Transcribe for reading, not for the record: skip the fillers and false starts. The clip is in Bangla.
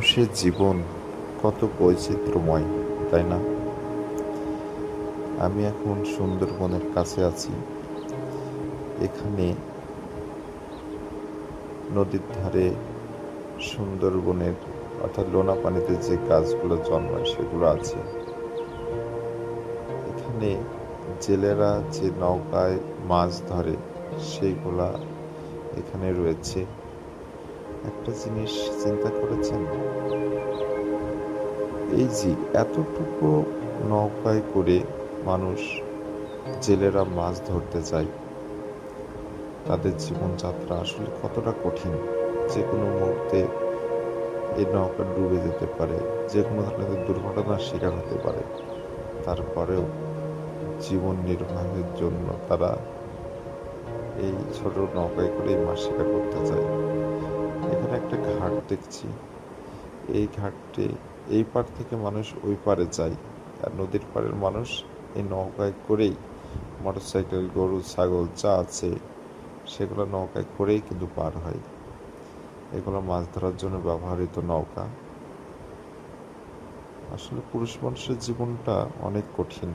মানুষের জীবন কত বৈচিত্র্যময়, তাই না? আমি এখন সুন্দরবনের কাছে আছি। এখানে নদীর ধারে সুন্দরবনের অর্থাৎ লোনা পানিতে যে গাছগুলো জন্মায় সেগুলো আছে। এখানে জেলেরা যে নৌকায় মাছ ধরে সেইগুলা এখানে রয়েছে। একটা জিনিস চিন্তা করেছেন? এই যে এতটুকু নৌকায় করে মানুষ, জেলেরা মাছ ধরতে যায়, তাদের জীবনযাত্রা আসলে কতটা কঠিন। যে কোনো মুহূর্তে এই নৌকা ডুবে যেতে পারে, যে কোনো ধরনের দুর্ঘটনার শিকার হতে পারে। তারপরেও জীবন নির্বাহের জন্য তারা এই ছোট নৌকায় করেই মাছ শিকার করতে যায়। এখানে একটা ঘাট দেখছি। এই ঘাটে এই পার থেকে মানুষ ওই পারে যায়, আর নদীর পাড়ের মানুষ এই নৌকায় করেই মোটরসাইকেল, গরু, ছাগল যা আছে সেগুলো নৌকায় করেই কিন্তু পার হয়। এগুলো মাছ ধরার জন্য ব্যবহৃত নৌকা। আসলে পুরুষ মানুষের জীবনটা অনেক কঠিন।